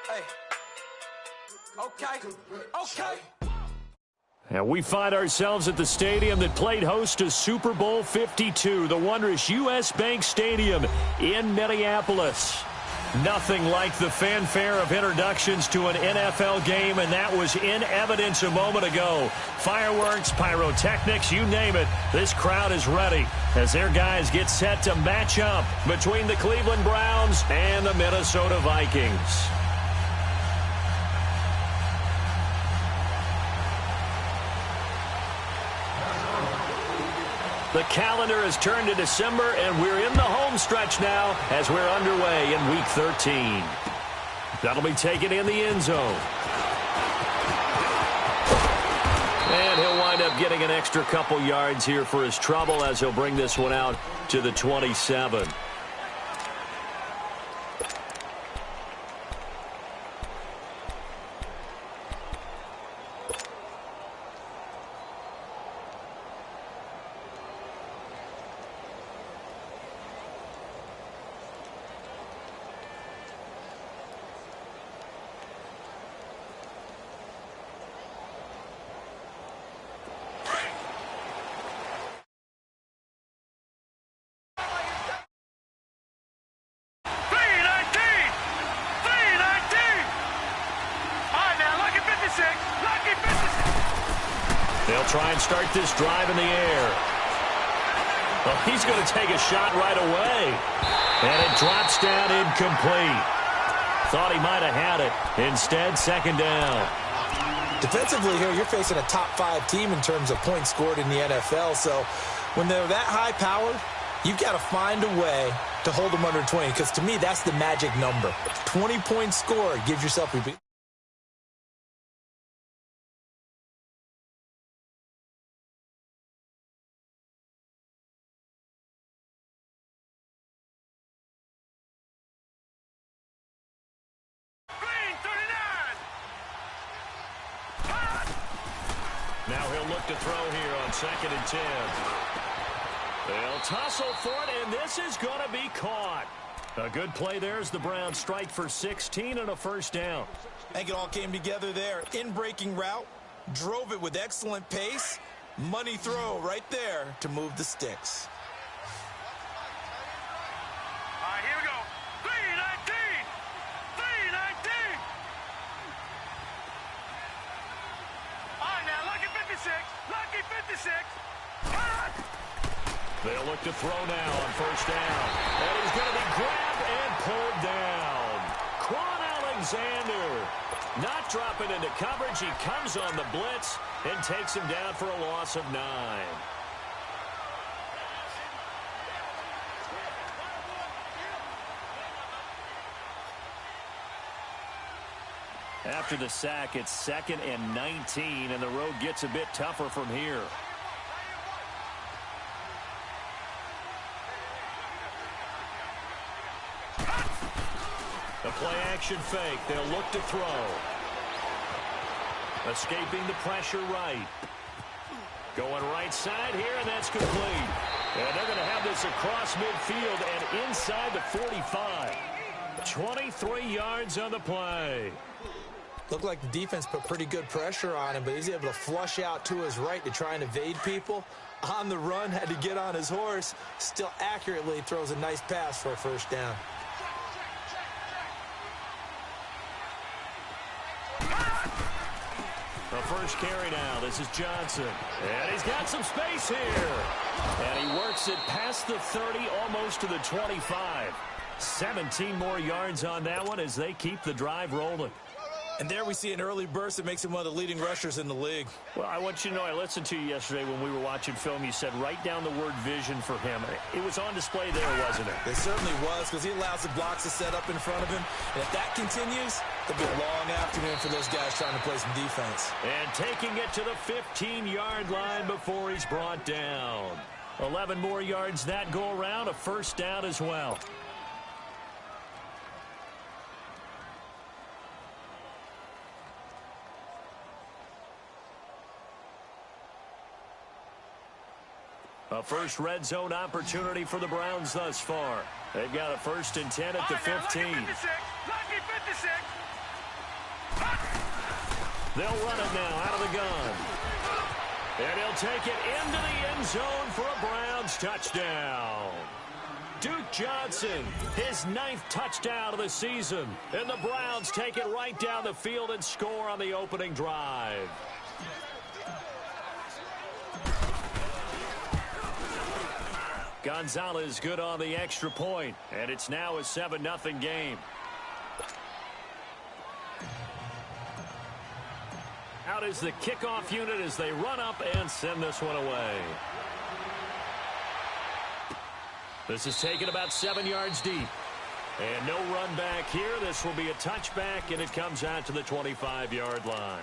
Hey. Okay. And we find ourselves at the stadium that played host to Super Bowl 52, the wondrous U.S. Bank Stadium in Minneapolis. Nothing like the fanfare of introductions to an NFL game, and that was in evidence a moment ago. Fireworks, pyrotechnics, you name it. This crowd is ready as their guys get set to match up between the Cleveland Browns and the Minnesota Vikings. The calendar has turned to December, and we're in the home stretch now as we're underway in Week 13. That'll be taken in the end zone. And he'll wind up getting an extra couple yards here for his trouble as he'll bring this one out to the 27. They'll try and start this drive in the air. Well, he's going to take a shot right away. And it drops down incomplete. Thought he might have had it. Instead, second down. Defensively here, you're facing a top-5 team in terms of points scored in the NFL. So when they're that high-powered, you've got to find a way to hold them under 20. Because to me, that's the magic number. 20 points scored gives yourself a... Now he'll look to throw here on 2nd and 10. They'll tussle for it, and this is going to be caught. A good play there as the Browns strike for 16 and a first down. I think it all came together there. In-breaking route, drove it with excellent pace. Money throw right there to move the sticks. All right, here we go. 319! 319! All right, now, lucky 56. Lucky 56. They'll look to throw now on first down. And he's going to be grabbed and pulled down. Quan Alexander not dropping into coverage. He comes on the blitz and takes him down for a loss of 9. After the sack, it's 2nd and 19, and the road gets a bit tougher from here. The play-action fake. They'll look to throw. Escaping the pressure right. Going right side here, and that's complete. And they're going to have this across midfield and inside the 45. 23 yards on the play. Looked like the defense put pretty good pressure on him, but he's able to flush out to his right to try and evade people. On the run, had to get on his horse. Still accurately throws a nice pass for a first down. The first carry now. This is Johnson. And he's got some space here. And he works it past the 30, almost to the 25. 17 more yards on that one as they keep the drive rolling. And there we see an early burst that makes him one of the leading rushers in the league. Well, I want you to know, I listened to you yesterday when we were watching film. You said write down the word vision for him. It was on display there, wasn't it? It certainly was, because he allows the blocks to set up in front of him. And if that continues, it'll be a long afternoon for those guys trying to play some defense. And taking it to the 15-yard line before he's brought down. 11 more yards that go around, a first down as well. A first red zone opportunity for the Browns thus far. They've got a 1st and 10 at the 15. Lucky 56. Lucky 56. They'll run it now out of the gun. And he'll take it into the end zone for a Browns touchdown. Duke Johnson, his 9th touchdown of the season. And the Browns take it right down the field and score on the opening drive. Gonzalez good on the extra point, and it's now a 7-0 game. Out is the kickoff unit as they run up and send this one away. This is taken about 7 yards deep. And no run back here. This will be a touchback, and it comes out to the 25-yard line.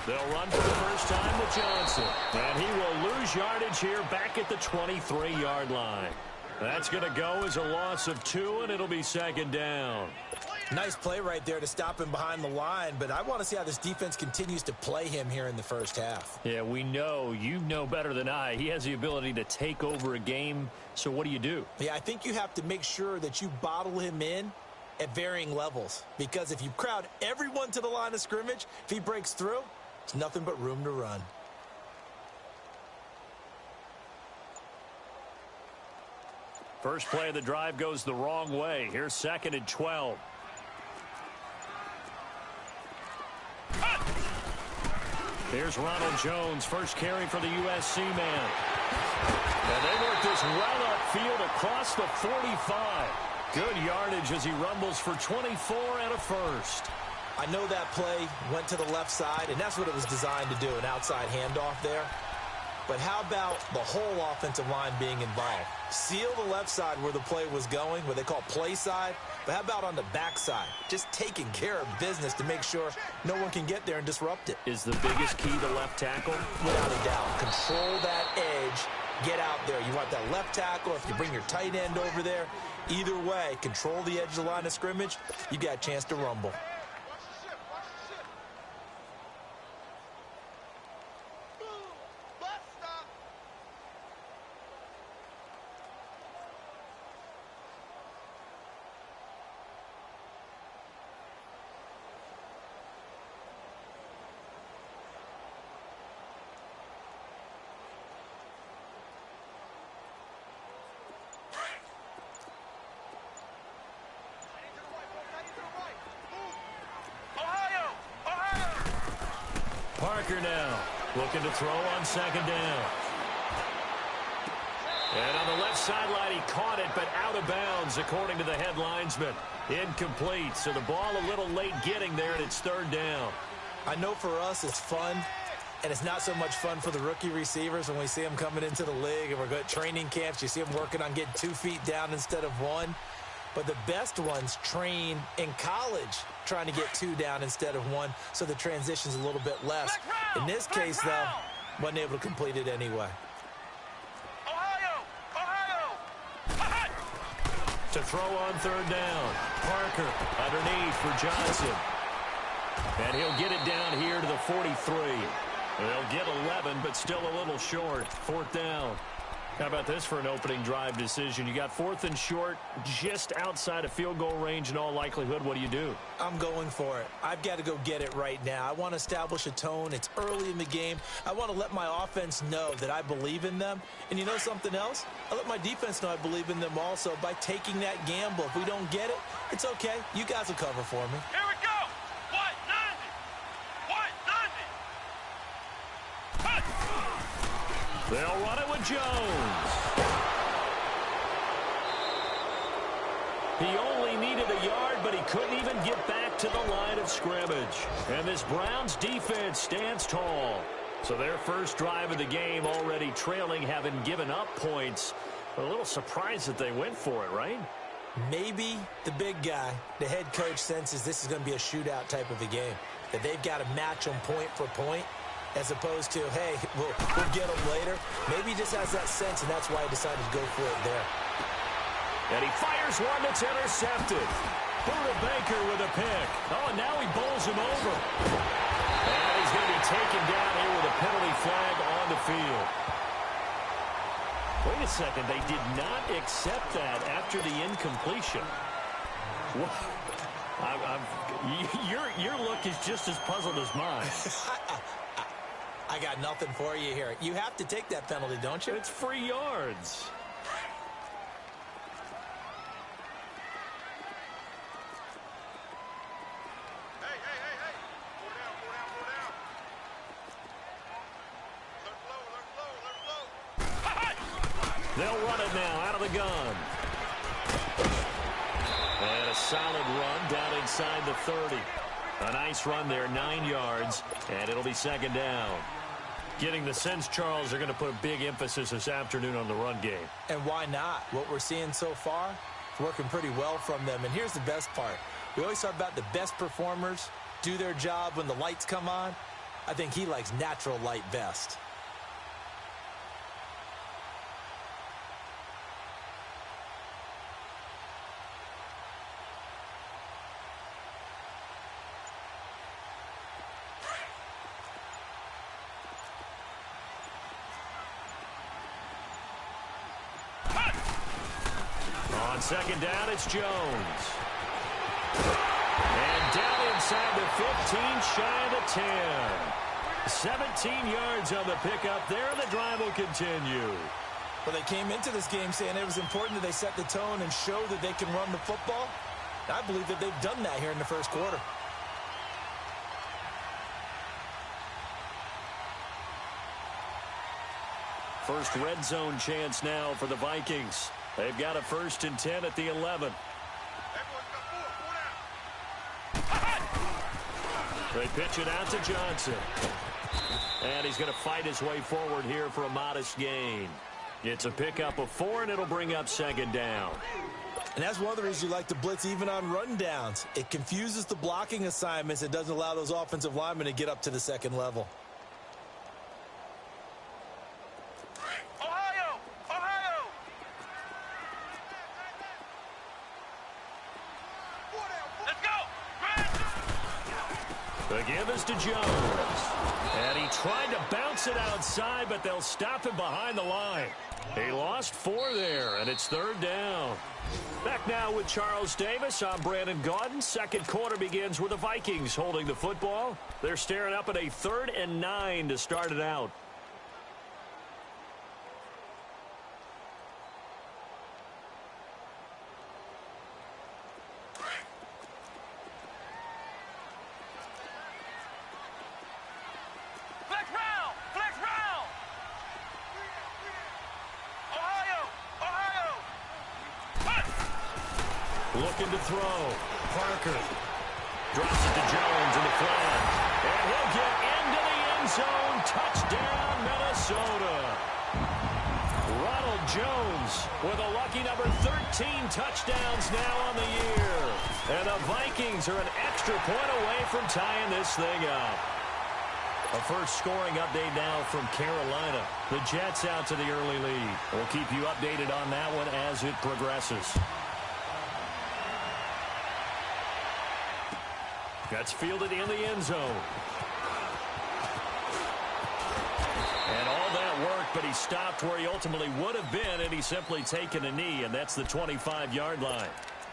They'll run for the first time with Johnson. And he will lose yardage here back at the 23-yard line. That's going to go as a loss of 2, and it'll be 2nd down. Nice play right there to stop him behind the line, but I want to see how this defense continues to play him here in the first half. Yeah, we know. You know better than I. He has the ability to take over a game, so what do? Yeah, I think you have to make sure that you bottle him in at varying levels, because if you crowd everyone to the line of scrimmage, if he breaks through, it's nothing but room to run. First play of the drive goes the wrong way. Here's 2nd and 12. Here's Ronald Jones, first carry for the USC man. And they work this well upfield across the 45. Good yardage as he rumbles for 24 and a first. I know that play went to the left side, and that's what it was designed to do, an outside handoff there. But how about the whole offensive line being involved? Seal the left side where the play was going, what they call play side. But how about on the back side? Just taking care of business to make sure no one can get there and disrupt it. Is the biggest key the left tackle? Without a doubt. Control that edge. Get out there. You want that left tackle. If you bring your tight end over there, either way, control the edge of the line of scrimmage. You got a chance to rumble. Parker now looking to throw on 2nd down. And on the left sideline, he caught it, but out of bounds, according to the head linesman. Incomplete, so the ball a little late getting there, and it's 3rd down. I know for us it's fun, and it's not so much fun for the rookie receivers when we see them coming into the league, and we're going to training camps. You see them working on getting 2 feet down instead of 1. But the best ones train in college trying to get 2 down instead of 1, so the transition's a little bit less. In this case, though, wasn't able to complete it anyway. To throw on 3rd down. Parker underneath for Johnson. And he'll get it down here to the 43. They'll get 11, but still a little short. 4th down. How about this for an opening drive decision? You got 4th and short, just outside of field goal range in all likelihood. What do? I'm going for it. I've got to go get it right now. I want to establish a tone. It's early in the game. I want to let my offense know that I believe in them. And you know something else? I let my defense know I believe in them also by taking that gamble. If we don't get it, it's okay. You guys will cover for me. Here we go. What? Nothing. They'll run it with Jones. He only needed a yard, but he couldn't even get back to the line of scrimmage. And this Browns defense stands tall. So their first drive of the game already trailing, having given up points. A little surprised that they went for it, right? Maybe the big guy, the head coach, senses this is going to be a shootout type of a game. That they've got to match them point for point, as opposed to, hey, we'll get them later. Maybe he just has that sense, and that's why he decided to go for it there. And he fires one that's intercepted. Buda Baker with a pick. Oh, and now he bowls him over. And he's going to be taken down here with a penalty flag on the field. Wait a second. They did not accept that after the incompletion. Your look is just as puzzled as mine. I got nothing for you here. You have to take that penalty, don't you? It's free yards. Hey. Four down. Let flow. They'll run it now out of the gun. And a solid run down inside the 30. A nice run there, 9 yards, and it'll be second down. Getting the sense, Charles, they're going to put a big emphasis this afternoon on the run game. And why not? What we're seeing so far is working pretty well from them. And here's the best part. We always talk about the best performers do their job when the lights come on. I think he likes natural light best. On second down, it's Jones. And down inside the 15, shy of the 10. 17 yards on the pickup there, and the drive will continue. Well, they came into this game saying it was important that they set the tone and show that they can run the football. I believe that they've done that here in the first quarter. First red zone chance now for the Vikings. They've got a 1st and 10 at the 11. They pitch it out to Johnson. And he's going to fight his way forward here for a modest gain. It's a pickup of 4, and it'll bring up second down. And that's one of the reasons you like to blitz even on run downs. It confuses the blocking assignments. It doesn't allow those offensive linemen to get up to the second level. The give is to Jones. And he tried to bounce it outside, but they'll stop him behind the line. He lost 4 there, and it's 3rd down. Back now with Charles Davis. I'm Brandon Gaudin. Second quarter begins with the Vikings holding the football. They're staring up at a 3rd and 9 to start it out. Looking to throw. Parker drops it to Jones in the flat. And he'll get into the end zone. Touchdown, Minnesota. Ronald Jones with a lucky number 13 touchdowns now on the year. And the Vikings are an extra point away from tying this thing up. A first scoring update now from Carolina. The Jets out to the early lead. We'll keep you updated on that one as it progresses. That's fielded in the end zone. And all that work, but he stopped where he ultimately would have been, and he's simply taken a knee, and that's the 25-yard line.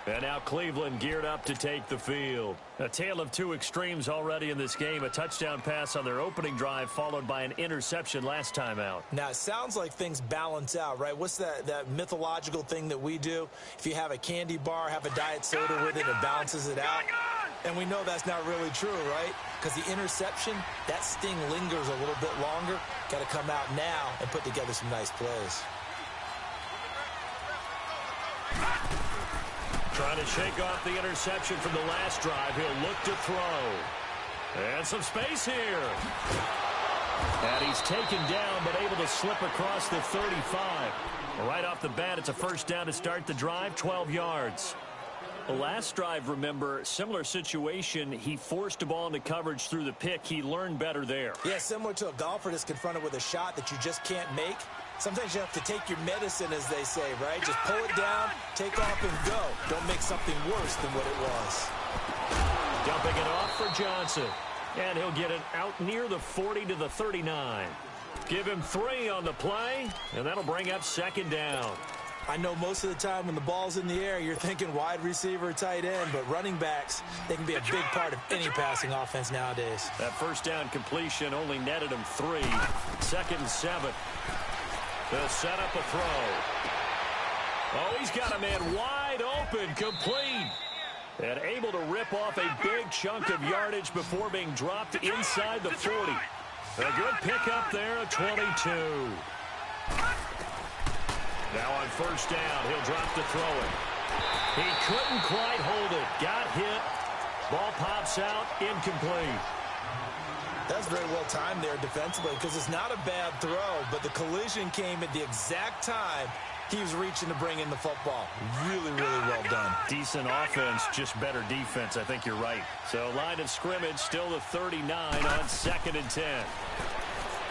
And now Cleveland geared up to take the field. A tale of two extremes already in this game. A touchdown pass on their opening drive, followed by an interception last time out. Now, it sounds like things balance out, right? What's that mythological thing that we do? If you have a candy bar, have a diet soda with it, it balances it out. And we know that's not really true, right? Because the interception, that sting lingers a little bit longer. Got to come out now and put together some nice plays. Trying to shake off the interception from the last drive. He'll look to throw. And some space here. And he's taken down, but able to slip across the 35. Right off the bat, it's a first down to start the drive, 12 yards. Well, last drive, remember, similar situation. He forced a ball into coverage through the pick. He learned better there. Yeah, similar to a golfer that's confronted with a shot that you just can't make. Sometimes you have to take your medicine, as they say, right? Just pull it down, take off, and go. Don't make something worse than what it was. Dumping it off for Johnson. And he'll get it out near the 40 to the 39. Give him 3 on the play, and that'll bring up second down. I know most of the time when the ball's in the air, you're thinking wide receiver, tight end, but running backs, they can be a big part of any passing offense nowadays. That first down completion only netted him 3. 2nd and 7. They'll set up a throw. Oh, he's got a man wide open, complete. And able to rip off a big chunk of yardage before being dropped inside the 40. A good pickup there at 22. Now on first down, he'll drop to throw it. He couldn't quite hold it. Got hit. Ball pops out, incomplete. That's very well timed there defensively because it's not a bad throw, but the collision came at the exact time he was reaching to bring in the football. Really, really well done. Decent offense, just better defense. I think you're right. So line of scrimmage, still the 39 on 2nd and 10.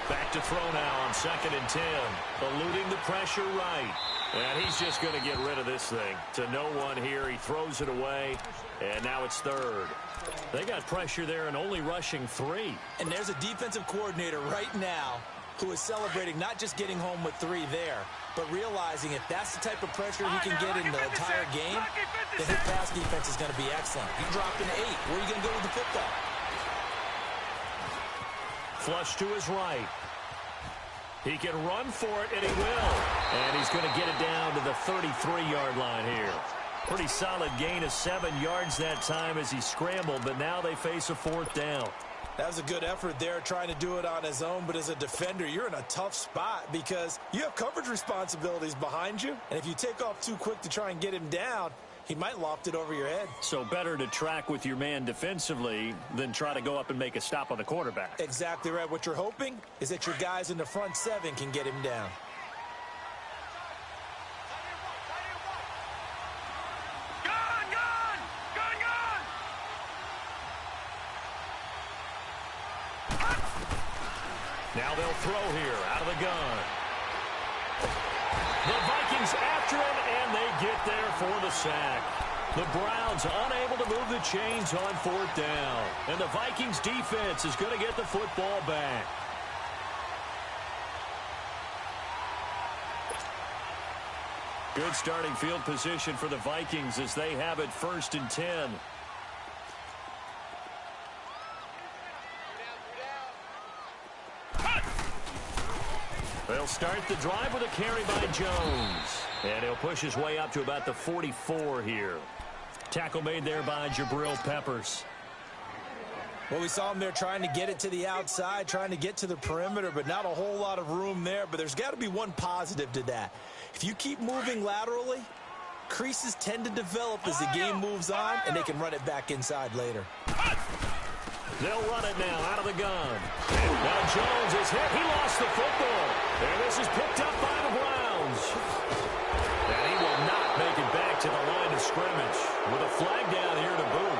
Back to throw now on 2nd and 10. Eluding the pressure right. And he's just going to get rid of this thing. To no one here. He throws it away. And now it's 3rd. They got pressure there and only rushing 3. And there's a defensive coordinator right now who is celebrating not just getting home with 3 there, but realizing if that's the type of pressure he can get in the entire game, then his pass defense is going to be excellent. He dropped an 8. Where are you going to go with the football? Flush to his right. He can run for it, and he will. And he's going to get it down to the 33-yard line here. Pretty solid gain of 7 yards that time as he scrambled, but now they face a 4th down. That was a good effort there trying to do it on his own, but as a defender, you're in a tough spot because you have coverage responsibilities behind you, and if you take off too quick to try and get him down, he might loft it over your head. So better to track with your man defensively than try to go up and make a stop on the quarterback. Exactly right. What you're hoping is that your guys in the front 7 can get him down. Now they'll throw here out of the gun. The Vikings after him, and they get there for the sack. The Browns unable to move the chains on 4th down. And the Vikings defense is going to get the football back. Good starting field position for the Vikings as they have it 1st and 10. They'll start the drive with a carry by Jones. And he'll push his way up to about the 44 here. Tackle made there by Jabril Peppers. Well, we saw him there trying to get it to the outside, trying to get to the perimeter, but not a whole lot of room there. But there's got to be one positive to that. If you keep moving laterally, creases tend to develop as the game moves on, and they can run it back inside later. They'll run it now out of the gun. Now Jones is hit. He lost the football. And this is picked up by the Browns. And he will not make it back to the line of scrimmage with a flag down here to boot.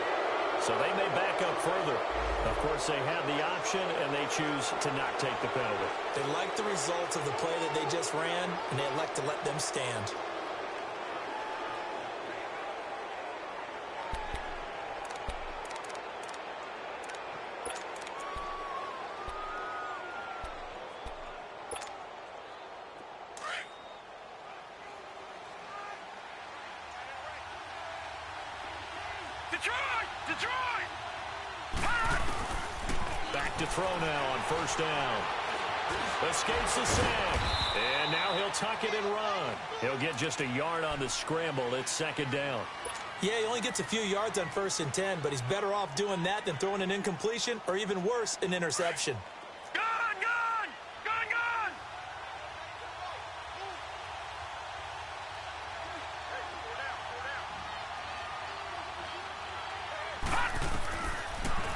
So they may back up further. Of course, they have the option, and they choose to not take the penalty. They like the results of the play that they just ran, and they elect to let them stand. Back to throw now on 1st down. Escapes the sack. And now he'll tuck it and run. He'll get just a yard on the scramble. It's 2nd down. Yeah, he only gets a few yards on 1st and 10, but he's better off doing that than throwing an incompletion or even worse, an interception.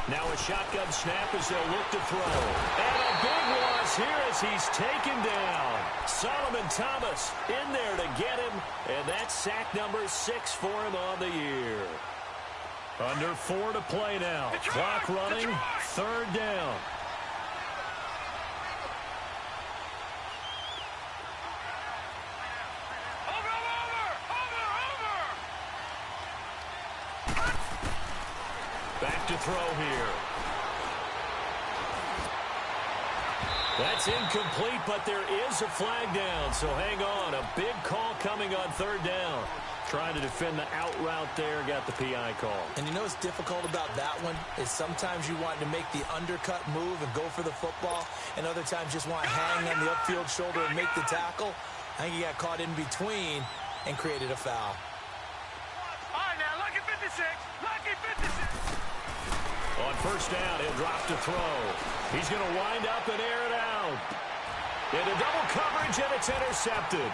Now a shotgun snap as they'll look to throw. And a big loss here as he's taken down. Solomon Thomas in there to get him, and that's sack number 6 for him on the year. Under 4 to play now. Clock running, 3rd down. Back to throw here. That's incomplete, but there is a flag down, so hang on. A big call coming on 3rd down. Trying to defend the out route there, got the PI call. And you know what's difficult about that one is sometimes you want to make the undercut move and go for the football, and other times just want to hang on the upfield shoulder and make the tackle. I think he got caught in between and created a foul. All right, now, lucky 56. Lucky 56. On 1st down, he'll drop to throw. He's going to wind up and air it out. Into double coverage, and it's intercepted.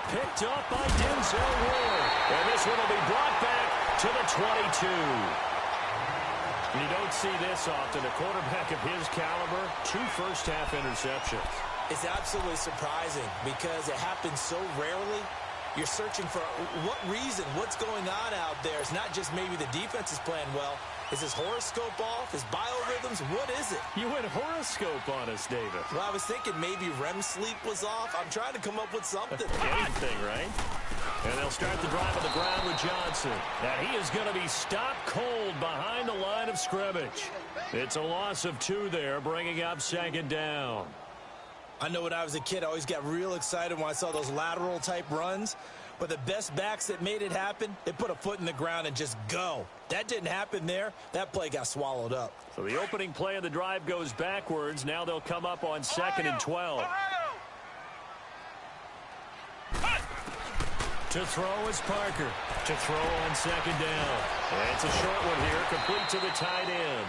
Picked up by Denzel Ward. And this one will be brought back to the 22. You don't see this often. A quarterback of his caliber, 2 first-half interceptions. It's absolutely surprising because it happens so rarely. You're searching for what reason, what's going on out there. It's not just maybe the defense is playing well. Is his horoscope off? His biorhythms? What is it? You went horoscope on us, David. Well, I was thinking maybe REM sleep was off. I'm trying to come up with something. Anything, right? And they'll start the drive on the ground with Johnson. And he is going to be stopped cold behind the line of scrimmage. It's a loss of 2 there, bringing up 2nd down. I know when I was a kid, I always got real excited when I saw those lateral-type runs. But the best backs that made it happen, they put a foot in the ground and just go. That didn't happen there. That play got swallowed up. So the opening play of the drive goes backwards. Now they'll come up on 2nd and 12. To throw is Parker. To throw on 2nd down. And it's a short one here, complete to the tight end.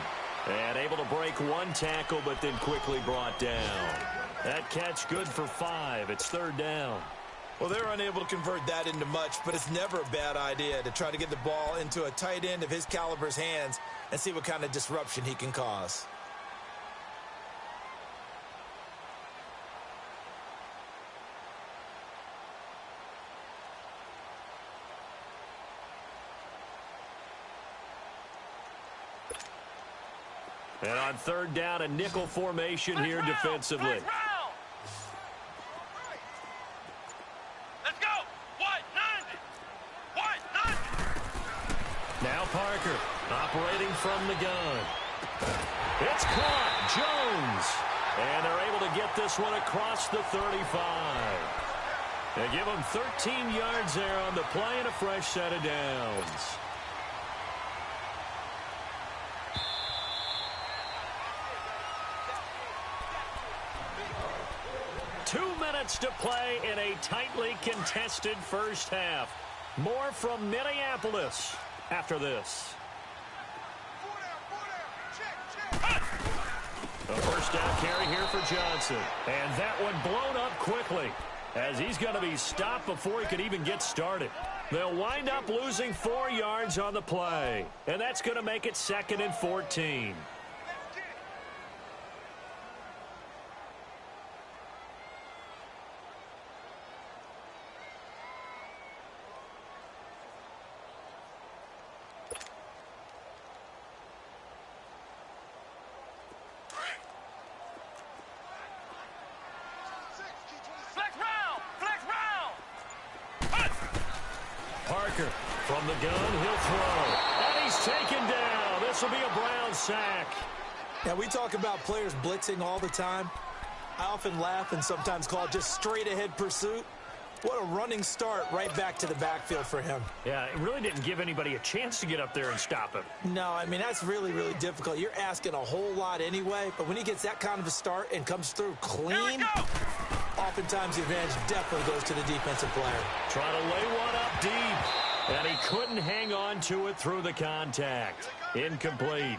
And able to break 1 tackle, but then quickly brought down. That catch good for 5. It's 3rd down. Well, they're unable to convert that into much, but it's never a bad idea to try to get the ball into a tight end of his caliber's hands and see what kind of disruption he can cause. And on 3rd down, a nickel formation here defensively. Now Parker operating from the gun. It's caught. Jones. And they're able to get this one across the 35. They give him 13 yards there on the play and a fresh set of downs. Two minutes to play in a tightly contested first half. More from Minneapolis after this. A first down carry here for Johnson. And that one blown up quickly as he's going to be stopped before he could even get started. They'll wind up losing 4 yards on the play. And that's going to make it 2nd and 14. Parker from the gun, he'll throw. And he's taken down. This will be a Brown sack. Now, we talk about players blitzing all the time. I often laugh and sometimes call it just straight-ahead pursuit. What a running start right back to the backfield for him. Yeah, it really didn't give anybody a chance to get up there and stop him. No, I mean, that's really, really difficult. You're asking a whole lot anyway, but when he gets that kind of a start and comes through clean, oftentimes the advantage definitely goes to the defensive player. Trying to lay one up deep, and he couldn't hang on to it through the contact. Incomplete.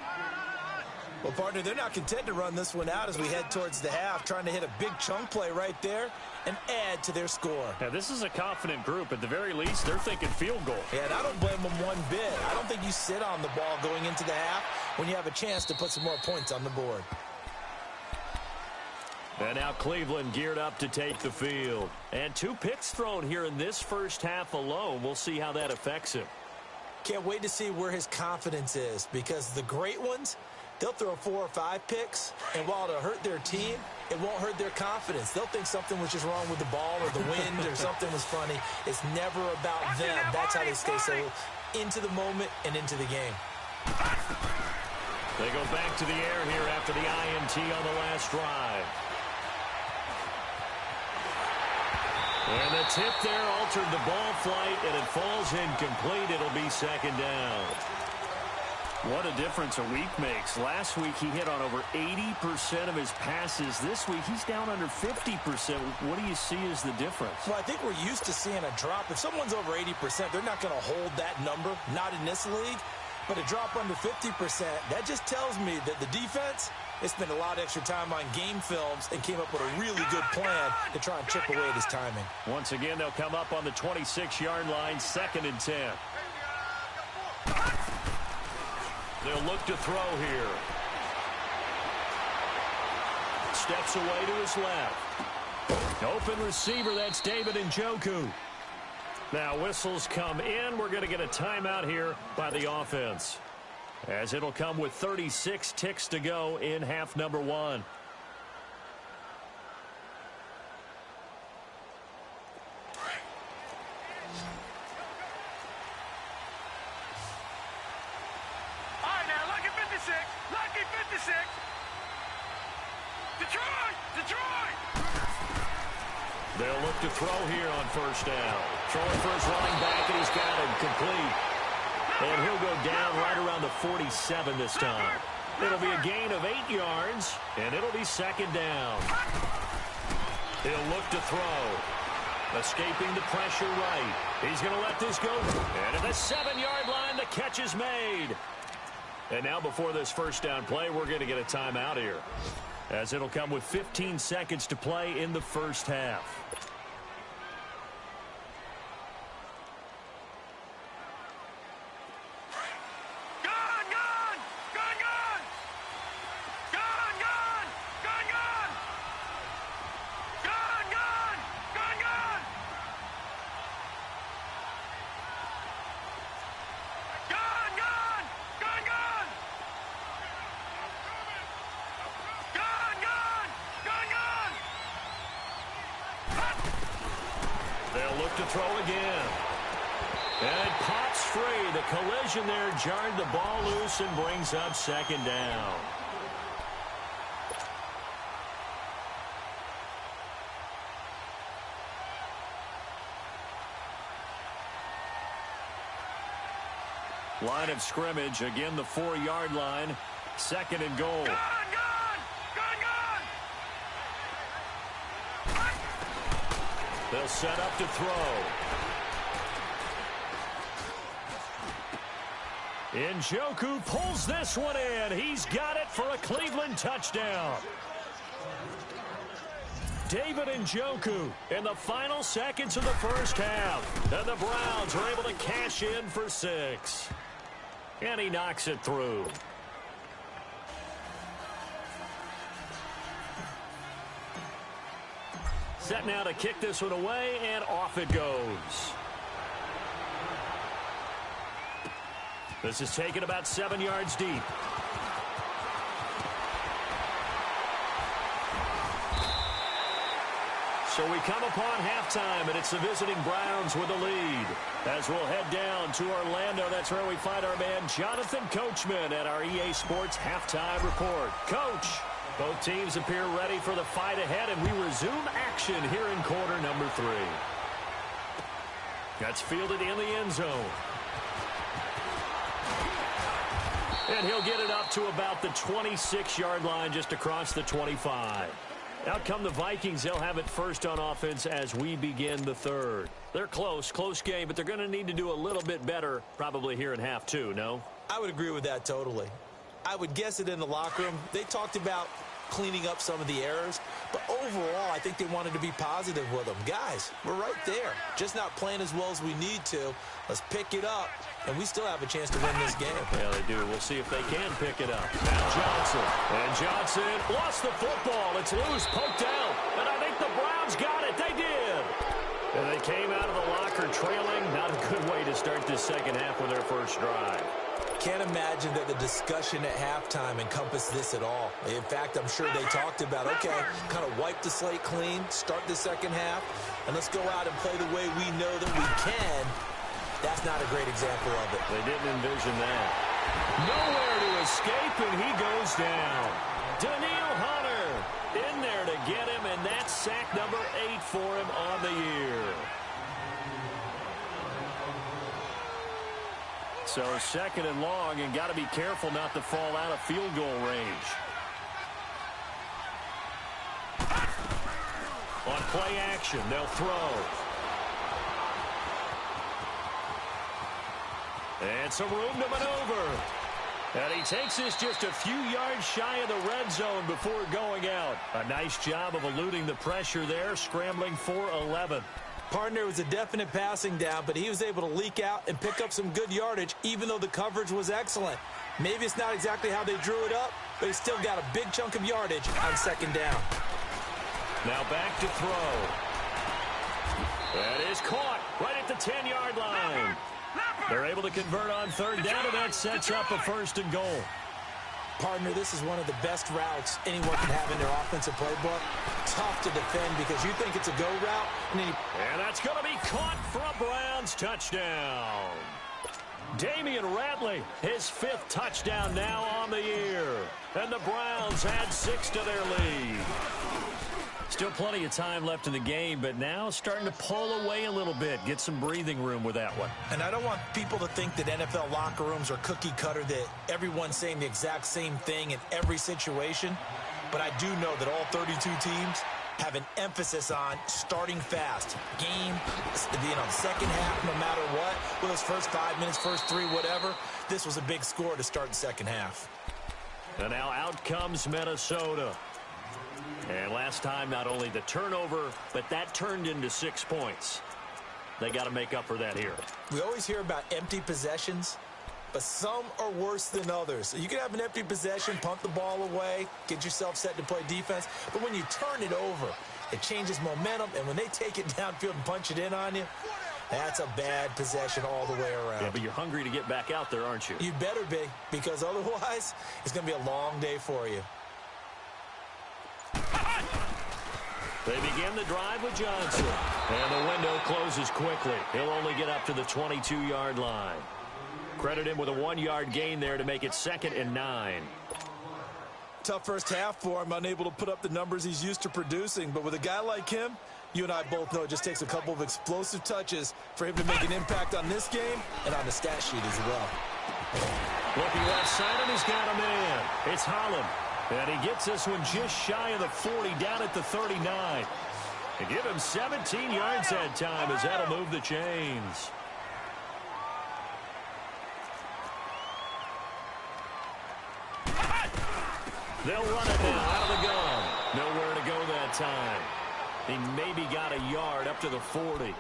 Well, partner, they're not content to run this one out as we head towards the half, trying to hit a big chunk play right there and add to their score. Now, this is a confident group. At the very least, they're thinking field goal. Yeah, and I don't blame them one bit. I don't think you sit on the ball going into the half when you have a chance to put some more points on the board. And now Cleveland geared up to take the field. And 2 picks thrown here in this first half alone. We'll see how that affects him. Can't wait to see where his confidence is, because the great ones, they'll throw 4 or 5 picks, and while it'll hurt their team, it won't hurt their confidence. They'll think something was just wrong with the ball or the wind or something was funny. It's never about them. That's how they stay so into the moment and into the game. They go back to the air here after the INT on the last drive. And the tip there altered the ball flight, and it falls incomplete. It'll be second down. What a difference a week makes. Last week he hit on over 80% of his passes. This week he's down under 50%. What do you see as the difference? Well, I think we're used to seeing a drop. If someone's over 80%, they're not going to hold that number, not in this league. But a drop under 50%, that just tells me that the defense, they spent a lot of extra time on game films and came up with a really good plan to try and chip away at his timing. Once again, they'll come up on the 26-yard line, 2nd and 10. They'll look to throw here. Steps away to his left. Open receiver, that's David Njoku. Now whistles come in. We're going to get a timeout here by the offense, as it'll come with 36 ticks to go in half number 1. All right, now, lucky 56. Lucky 56. Detroit! They'll look to throw here on first down. Throwing for his running back, and he's got him complete. And he'll go down right around the 47 this time. It'll be a gain of 8 yards, and it'll be second down. He'll look to throw. Escaping the pressure right. He's going to let this go. And at the 7-yard line, the catch is made. And now before this first down play, we're going to get a timeout here, as it'll come with 15 seconds to play in the first half. To throw again. And it pops free. The collision there jarred the ball loose and brings up second down. Line of scrimmage, again the 4-yard line. 2nd and goal. They'll set up to throw. Njoku pulls this one in. He's got it for a Cleveland touchdown. David Njoku in the final seconds of the first half. And the Browns are able to cash in for 6. And he knocks it through. Set now to kick this one away, and off it goes. This is taken about 7 yards deep. So we come upon halftime, and it's the visiting Browns with the lead. As we'll head down to Orlando, that's where we find our man Jonathan Coachman at our EA Sports Halftime Report. Coach, both teams appear ready for the fight ahead, and we resume action here in quarter number 3. That's fielded in the end zone. And he'll get it up to about the 26-yard line, just across the 25. Out come the Vikings. They'll have it first on offense as we begin the third. They're close game, but they're going to need to do a little bit better probably here in half 2, no? I would agree with that totally. I would guess it in the locker room. They talked about cleaning up some of the errors. But overall, I think they wanted to be positive with them. Guys, we're right there. Just not playing as well as we need to. Let's pick it up, and we still have a chance to win this game. Yeah, they do. We'll see if they can pick it up. Now Johnson. And Johnson lost the football. It's loose, poked out. And I think the Browns got it. They did. And they came out of the locker trailing. Not a good way to start this second half with their first drive. Can't imagine that the discussion at halftime encompassed this at all. In fact, I'm sure they talked about, okay, kind of wipe the slate clean, start the second half, and let's go out and play the way we know that we can. That's not a great example of it. They didn't envision that. Nowhere to escape, and he goes down. Daniil Hunter in there to get him, and that's sack number 8 for him on the year. So second and long, and got to be careful not to fall out of field goal range. On play action, they'll throw. And some room to maneuver. And he takes this just a few yards shy of the red zone before going out. A nice job of eluding the pressure there, scrambling for 11. Partner, was a definite passing down, but he was able to leak out and pick up some good yardage, even though the coverage was excellent. Maybe it's not exactly how they drew it up, but he still got a big chunk of yardage on second down. Now back to throw. That is caught right at the 10-yard line. They're able to convert on third down, and that sets up a first and goal. Partner, this is one of the best routes anyone can have in their offensive playbook. Tough to defend because you think it's a go route. And that's going to be caught for a Browns touchdown. Damian Ratley, his 5th touchdown now on the year. And the Browns add 6 to their lead. Still plenty of time left in the game, but now starting to pull away a little bit. Get some breathing room with that one. And I don't want people to think that NFL locker rooms are cookie cutter, that everyone's saying the exact same thing in every situation. But I do know that all 32 teams have an emphasis on starting fast. Game, second half, no matter what. Well, those first 5 minutes, first 3, whatever. This was a big score to start the second half. And now out comes Minnesota. And last time, not only the turnover, but that turned into 6 points. They got to make up for that here. We always hear about empty possessions, but some are worse than others. You can have an empty possession, punt the ball away, get yourself set to play defense. But when you turn it over, it changes momentum. And when they take it downfield and punch it in on you, that's a bad possession all the way around. Yeah, but you're hungry to get back out there, aren't you? You better be, because otherwise it's going to be a long day for you. They begin the drive with Johnson. And the window closes quickly. He'll only get up to the 22-yard line. Credit him with a 1-yard gain there to make it 2nd and 9. Tough first half for him, unable to put up the numbers he's used to producing. But with a guy like him, you and I both know it just takes a couple of explosive touches for him to make an impact on this game and on the stat sheet as well. Looking left side, and he's got a man. It's Holland. And he gets this one just shy of the 40, down at the 39. And give him 17 yards that time, as that'll move the chains. They'll run it now out of the gun. Nowhere to go that time. He maybe got a yard up to the 40.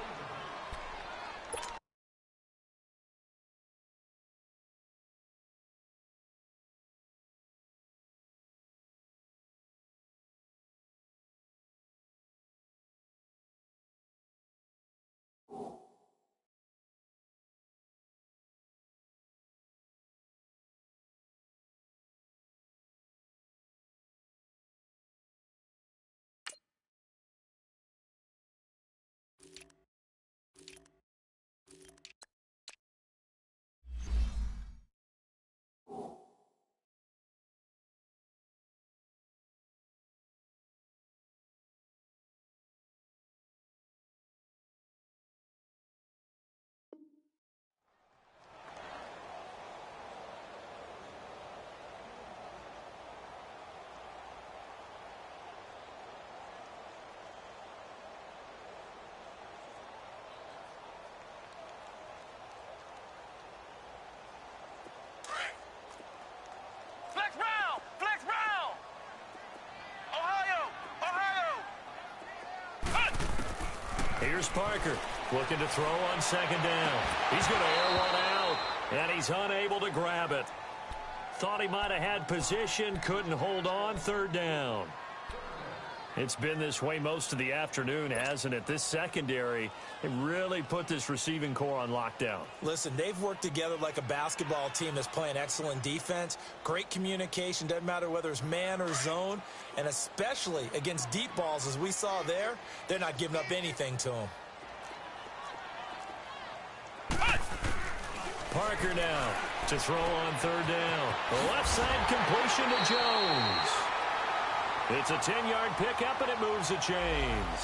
Here's Parker looking to throw on second down. He's going to air one out, and he's unable to grab it. Thought he might have had position, couldn't hold on, third down. It's been this way most of the afternoon, hasn't it? This secondary, they really put this receiving core on lockdown. Listen, they've worked together like a basketball team that's playing excellent defense. Great communication, doesn't matter whether it's man or zone. And especially against deep balls, as we saw there, they're not giving up anything to them. Parker now to throw on third down. The left side completion to Jones. It's a 10-yard pickup, and it moves the chains.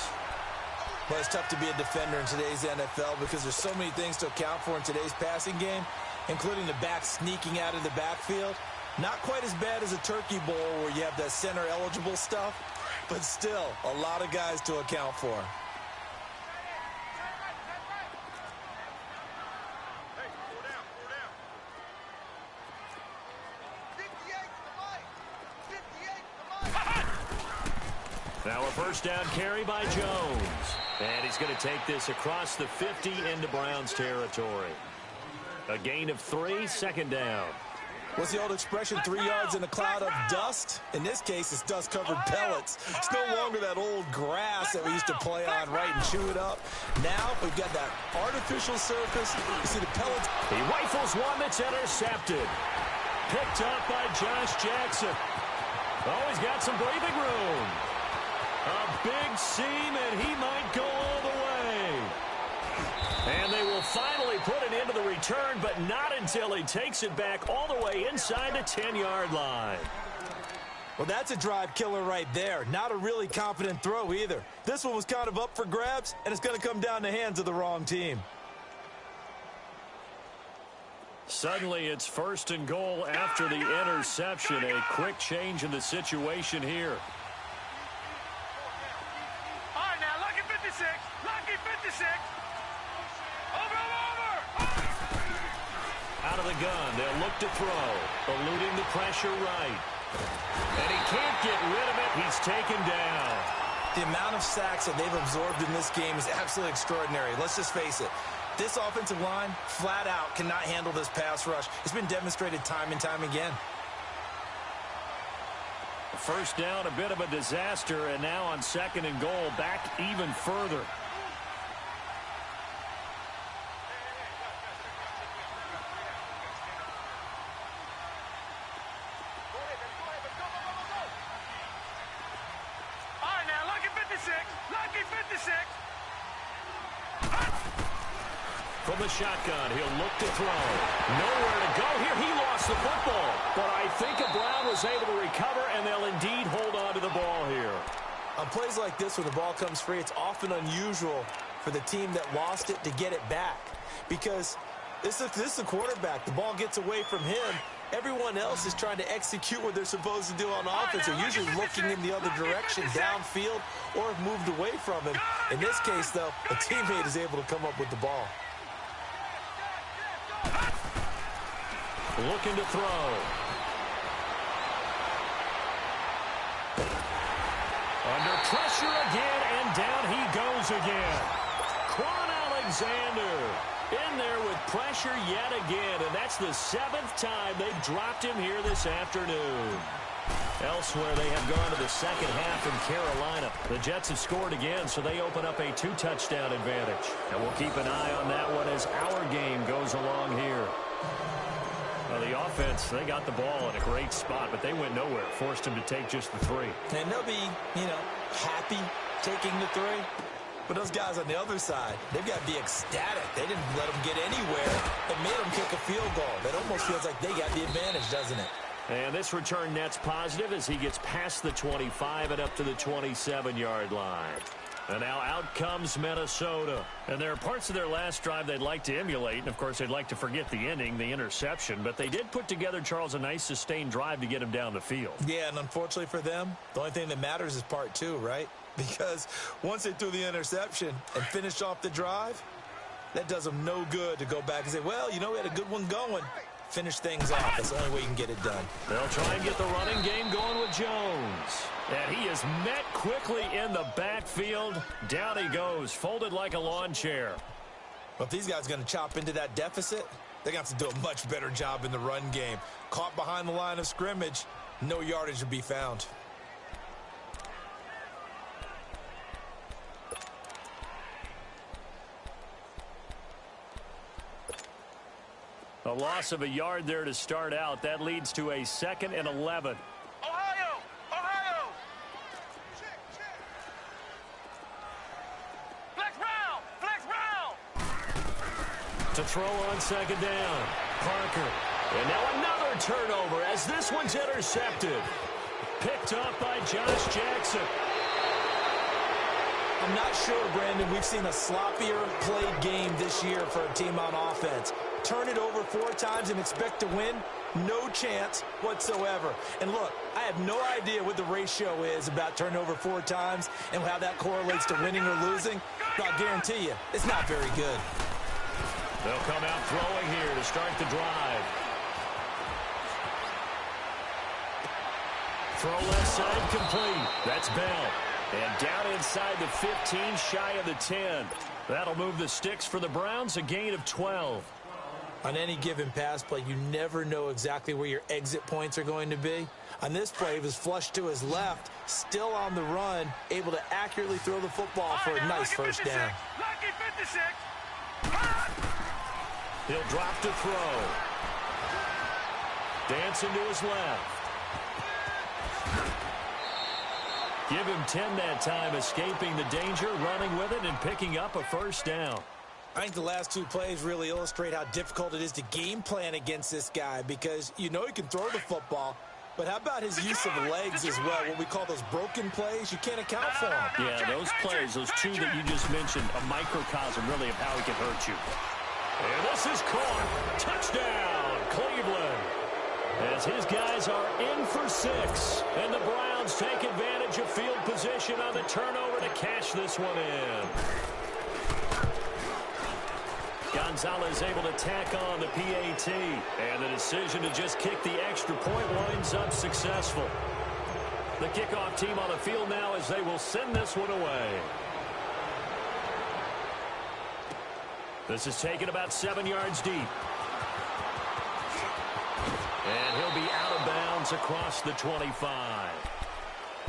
But it's tough to be a defender in today's NFL because there's so many things to account for in today's passing game, including the back sneaking out of the backfield. Not quite as bad as a turkey bowl where you have the center-eligible stuff, but still a lot of guys to account for. Now a first down carry by Jones. And he's going to take this across the 50 into Browns territory. A gain of 3, second down. What's the old expression, 3 yards in a cloud of dust? In this case, it's dust-covered pellets. It's no longer that old grass that we used to play on, right, and chew it up. Now we've got that artificial surface. You see the pellets. He rifles one that's intercepted. Picked up by Josh Jackson. Oh, he's got some breathing room. A big seam, and he might go all the way. And they will finally put it into the return, but not until he takes it back all the way inside the 10-yard line. Well, that's a drive killer right there. Not a really confident throw either. This one was kind of up for grabs, and it's going to come down the hands of the wrong team. Suddenly, it's first and goal after the interception. A quick change in the situation here. Out of the gun, they'll look to throw, eluding the pressure right. And he can't get rid of it. He's taken down. The amount of sacks that they've absorbed in this game is absolutely extraordinary. Let's just face it. This offensive line, flat out, cannot handle this pass rush. It's been demonstrated time and time again. First down, a bit of a disaster, and now on second and goal, back even further. From the shotgun, he'll look to throw. Nowhere to go here. He lost the football. But I think Brown was able to recover, and they'll indeed hold on to the ball here. On plays like this, when the ball comes free, it's often unusual for the team that lost it to get it back. Because this is the quarterback. The ball gets away from him. Everyone else is trying to execute what they're supposed to do on offense. They're usually looking in the other direction, downfield, or have moved away from him. In this case, though, a teammate is able to come up with the ball. Looking to throw. Under pressure again, and down he goes again. Quan Alexander in there with pressure yet again, and that's the 7th time they've dropped him here this afternoon. Elsewhere, they have gone to the second half in Carolina. The Jets have scored again, so they open up a 2-touchdown advantage. And we'll keep an eye on that one as our game goes along here. Well, the offense, they got the ball in a great spot, but they went nowhere. Forced him to take just the 3. And they'll be, happy taking the 3. But those guys on the other side, they've got to be ecstatic. They didn't let them get anywhere. It made them kick a field goal. That almost feels like they got the advantage, doesn't it? And this return net's positive as he gets past the 25 and up to the 27-yard line. And now out comes Minnesota. And there are parts of their last drive they'd like to emulate. And, of course, they'd like to forget the ending, the interception. But they did put together, Charles, a nice sustained drive to get him down the field. Yeah, and unfortunately for them, the only thing that matters is part 2, right? Because once they threw the interception and finished off the drive, that does them no good to go back and say, well, we had a good one going. Finish things off. That's the only way you can get it done. They'll try and get the running game going with Jones. And he is met quickly in the backfield. Down he goes, folded like a lawn chair. Well, if these guys are going to chop into that deficit, they're going to have to do a much better job in the run game. Caught behind the line of scrimmage, no yardage to be found. A loss of a yard there to start out. That leads to a 2nd and 11. Ohio! Ohio! Flex round! Flex round! To throw on 2nd down. Parker. And now another turnover as this one's intercepted. Picked up by Josh Jackson. I'm not sure, Brandon, we've seen a sloppier played game this year for a team on offense. Turn it over 4 times and expect to win? No chance whatsoever. And look, I have no idea what the ratio is about turnover 4 times and how that correlates to winning or losing, but I'll guarantee you, it's not very good. They'll come out throwing here to start the drive. Throw left side complete. That's Bell. And down inside the 15, shy of the 10. That'll move the sticks for the Browns, a gain of 12. On any given pass play, you never know exactly where your exit points are going to be. On this play, he was flushed to his left, still on the run, able to accurately throw the football for a nice first down. Lucky 56. He'll drop to throw. Dancing to his left. Give him 10 that time, escaping the danger, running with it, and picking up a first down. I think the last 2 plays really illustrate how difficult it is to game plan against this guy because you know he can throw the football, but how about his use of legs as well? What we call those broken plays, you can't account for them. Yeah, those plays, those 2 that you just mentioned, a microcosm really of how he can hurt you. And this is caught. Touchdown, Cleveland. As his guys are in for 6, and the Browns take advantage of field position on the turnover to cash this one in. Gonzalez able to tack on the PAT, and the decision to just kick the extra point winds up successful. The kickoff team on the field now as they will send this one away. This is taken about 7 yards deep. And he'll be out of bounds across the 25.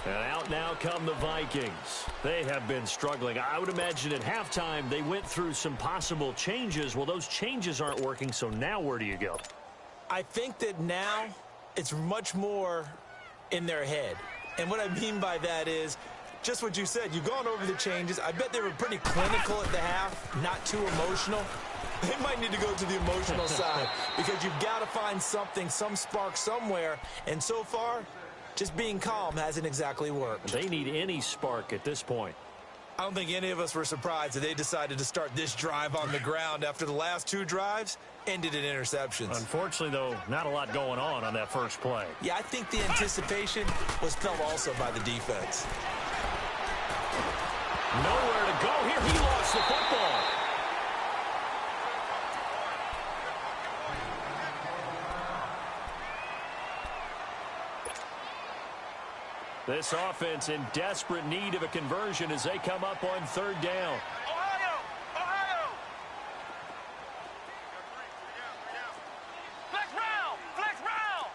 And out now come the Vikings. They have been struggling. I would imagine at halftime they went through some possible changes. Well, those changes aren't working, so now where do you go? I think that now it's much more in their head. And what I mean by that is just what you said. You've gone over the changes. I bet they were pretty clinical at the half, not too emotional. They might need to go to the emotional side because you've got to find something, some spark somewhere. And so far, just being calm hasn't exactly worked. They need any spark at this point. I don't think any of us were surprised that they decided to start this drive on the ground after the last 2 drives ended in interceptions. Unfortunately, though, not a lot going on that first play. Yeah, I think the anticipation was felt also by the defense. Nowhere to go here. He lost the football. This offense in desperate need of a conversion as they come up on 3rd down. Ohio! Ohio! Flex round! Flex round!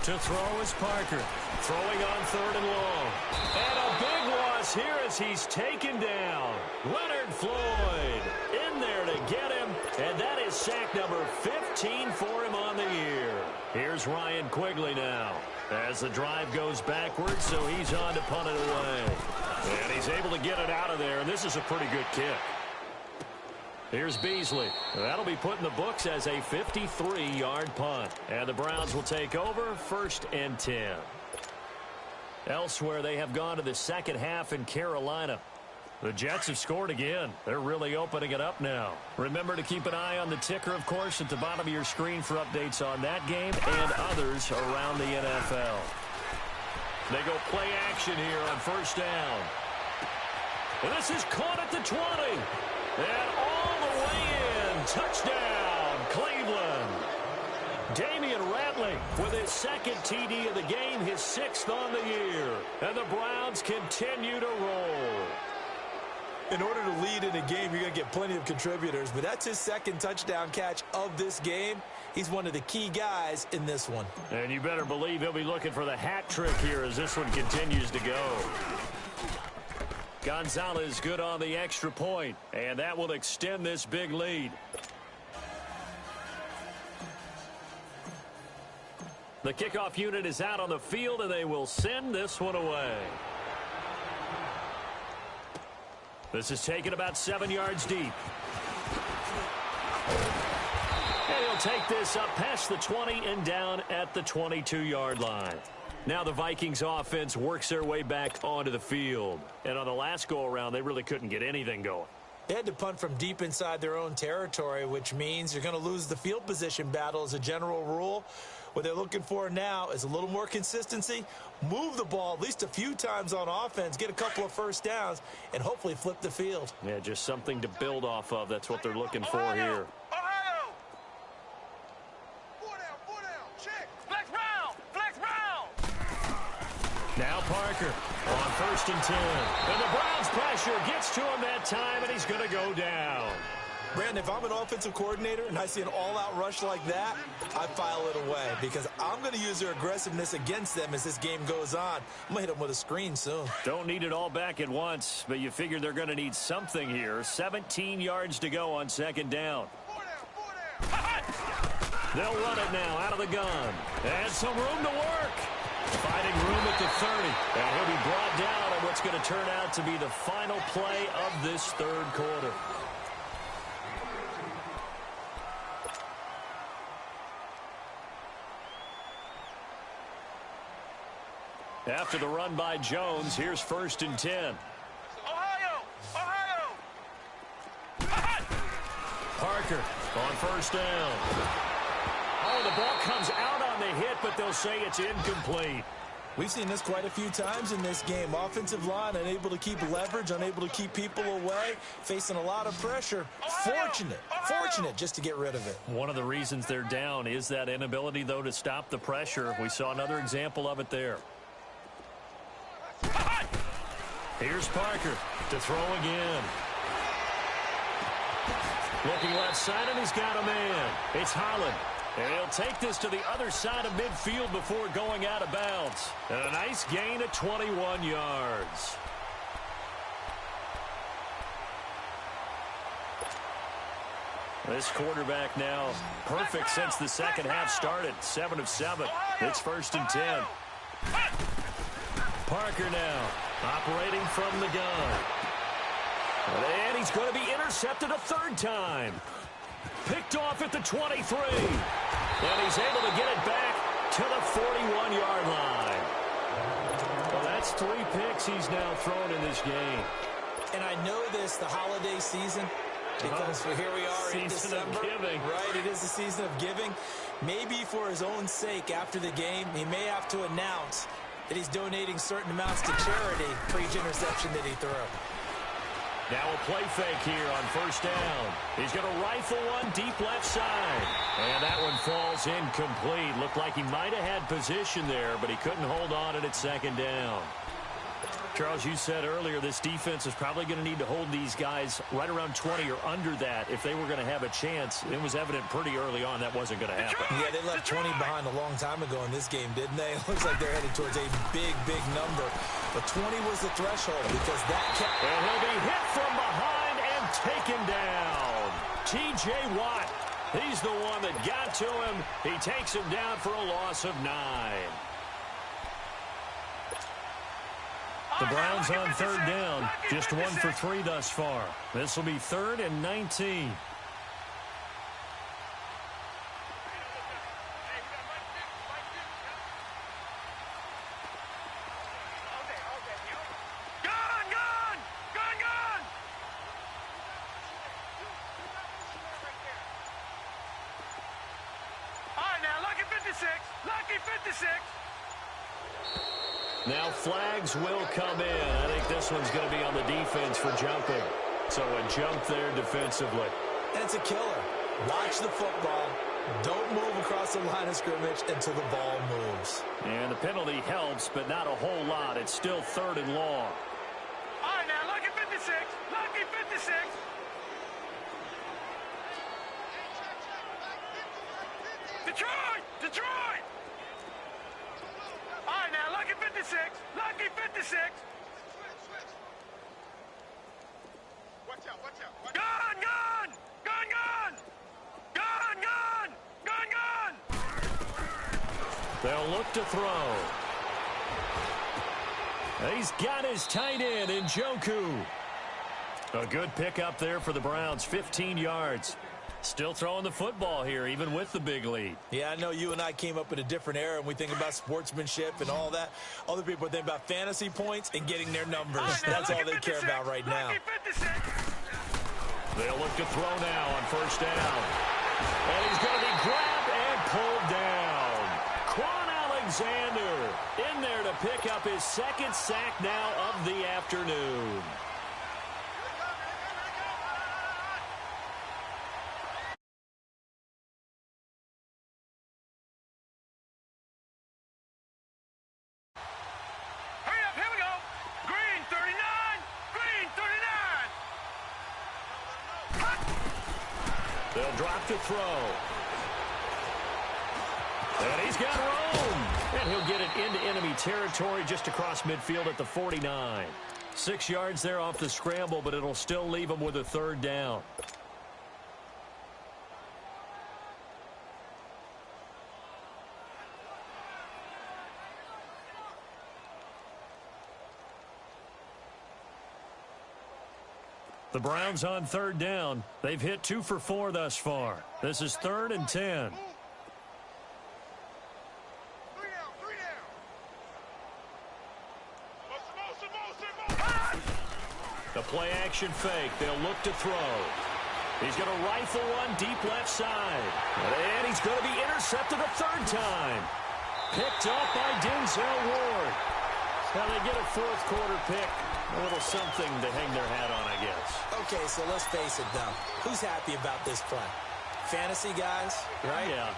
To throw is Parker. Throwing on 3rd and long. And a big loss here as he's taken down. Leonard Floyd in there to get him. And that is sack number 15 for him on the year. Here's Ryan Quigley now. As the drive goes backwards, so he's on to punt it away. And he's able to get it out of there, and this is a pretty good kick. Here's Beasley. That'll be put in the books as a 53-yard punt. And the Browns will take over 1st and 10. Elsewhere, they have gone to the second half in Carolina. The Jets have scored again. They're really opening it up now. Remember to keep an eye on the ticker, of course, at the bottom of your screen for updates on that game and others around the NFL. They go play action here on 1st down. And this is caught at the 20. And all the way in. Touchdown, Cleveland. Damian Ratley with his second TD of the game, his 6th on the year. And the Browns continue to roll. In order to lead in a game, you're going to get plenty of contributors, but that's his second touchdown catch of this game. He's one of the key guys in this one. And you better believe he'll be looking for the hat trick here as this one continues to go. Gonzalez good on the extra point, and that will extend this big lead. The kickoff unit is out on the field, and they will send this one away. This is taken about 7 yards deep. And he'll take this up past the 20 and down at the 22-yard line. Now the Vikings offense works their way back onto the field. And on the last go-around, they really couldn't get anything going. They had to punt from deep inside their own territory, which means you're going to lose the field position battle as a general rule. What they're looking for now is a little more consistency, move the ball at least a few times on offense, get a couple of first downs, and hopefully flip the field. Yeah, just something to build off of. That's what they're looking for here. Ohio! 4 down, check. Flex round, flex round. Now Parker on 1st and 10. And the Browns pressure gets to him that time, and he's going to go down. Brandon, if I'm an offensive coordinator and I see an all-out rush like that, I file it away because I'm going to use their aggressiveness against them as this game goes on. I'm going to hit them with a screen soon. Don't need it all back at once, but you figure they're going to need something here. 17 yards to go on 2nd down. 4 down. They'll run it now out of the gun. And some room to work. Finding room at the 30. And he'll be brought down on what's going to turn out to be the final play of this 3rd quarter. After the run by Jones, here's 1st and 10. Ohio! Parker on 1st down. Oh, the ball comes out on the hit, but they'll say it's incomplete. We've seen this quite a few times in this game. Offensive line unable to keep leverage, unable to keep people away, facing a lot of pressure. Fortunate just to get rid of it. One of the reasons they're down is that inability, though, to stop the pressure. We saw another example of it there. Here's Parker to throw again. Looking left side, and he's got a man. It's Holland. And he'll take this to the other side of midfield before going out of bounds. And a nice gain of 21 yards. This quarterback now perfect since the second half started. 7 of 7. It's 1st and 10. Parker now operating from the gun. And he's going to be intercepted a 3rd time. Picked off at the 23. And he's able to get it back to the 41-yard line. Well, that's 3 picks he's now thrown in this game. And I know this, the holiday season, because here we are in December. Season of giving. Right, it is the season of giving. Maybe for his own sake after the game, he may have to announce that he's donating certain amounts to charity for each interception that he threw. Now a play fake here on 1st down. He's going to rifle one deep left side. And that one falls incomplete. Looked like he might have had position there, but he couldn't hold on it at 2nd down. Charles, you said earlier this defense is probably going to need to hold these guys right around 20 or under that if they were going to have a chance. It was evident pretty early on that wasn't going to happen. Yeah, they left 20 behind a long time ago in this game, didn't they? It looks like they're headed towards a big number. But 20 was the threshold because that kept... And he'll be hit from behind and taken down. T.J. Watt, he's the one that got to him. He takes him down for a loss of 9. The Browns on 3rd down, just 1 for 3 thus far. This will be 3rd and 19. Now flags will come in. I think this one's going to be on the defense for jumping. So a jump there defensively. And it's a killer. Watch the football. Don't move across the line of scrimmage until the ball moves. And the penalty helps, but not a whole lot. It's still 3rd and long. All right, now, lucky 56. Lucky 56. Detroit! Detroit! All right, now, lucky 56. Lucky 56. Watch out, watch out. Gun, gun! Gun, gun! Gun, gun! Gun, gun! They'll look to throw. He's got his tight end in Njoku. A good pickup there for the Browns, 15 yards. Still throwing the football here, even with the big lead. Yeah, I know you and I came up in a different era, and we think about sportsmanship and all that. Other people think about fantasy points and getting their numbers. That's all they care about right now. They'll look to throw now on 1st down. And he's going to be grabbed and pulled down. Quan Alexander in there to pick up his 2nd sack now of the afternoon. Hurry up, here we go. Green 39. Green 39. They'll drop to throw. And he's got room. And he'll get it into enemy territory just across midfield at the 49. 6 yards there off the scramble, but it'll still leave him with a 3rd down. The Browns on 3rd down. They've hit 2 for 4 thus far. This is 3rd and 10. The play action fake. They'll look to throw. He's going to rifle one deep left side. And he's going to be intercepted a 3rd time. Picked up by Denzel Ward. Now they get a 4th quarter pick. A little something to hang their hat on, I guess. Okay, so let's face it, though. Who's happy about this play? Fantasy guys, right? Yeah.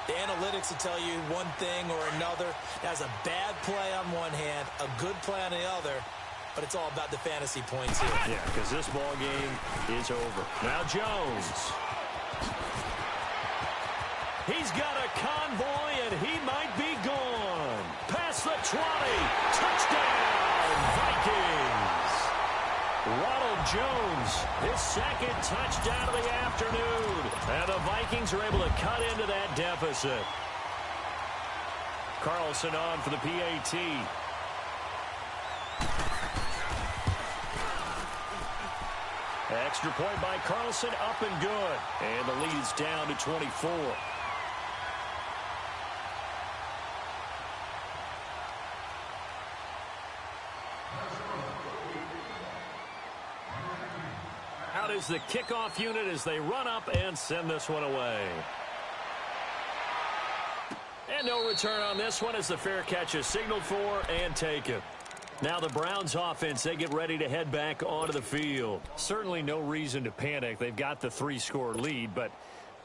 The analytics will tell you one thing or another. That's a bad play on one hand, a good play on the other. But it's all about the fantasy points here. Yeah, because this ball game is over. Now Jones. He's got a convoy, and he might be gone. Past the 20. Touchdown, Vikings. Ronald Jones, his 2nd touchdown of the afternoon. And the Vikings are able to cut into that deficit. Carlson on for the PAT. Extra point by Carlson, up and good. And the lead's down to 24. Out is the kickoff unit as they run up and send this one away. And no return on this one as the fair catch is signaled for and taken. Now the Browns offense, they get ready to head back onto the field. Certainly no reason to panic. They've got the 3-score lead, but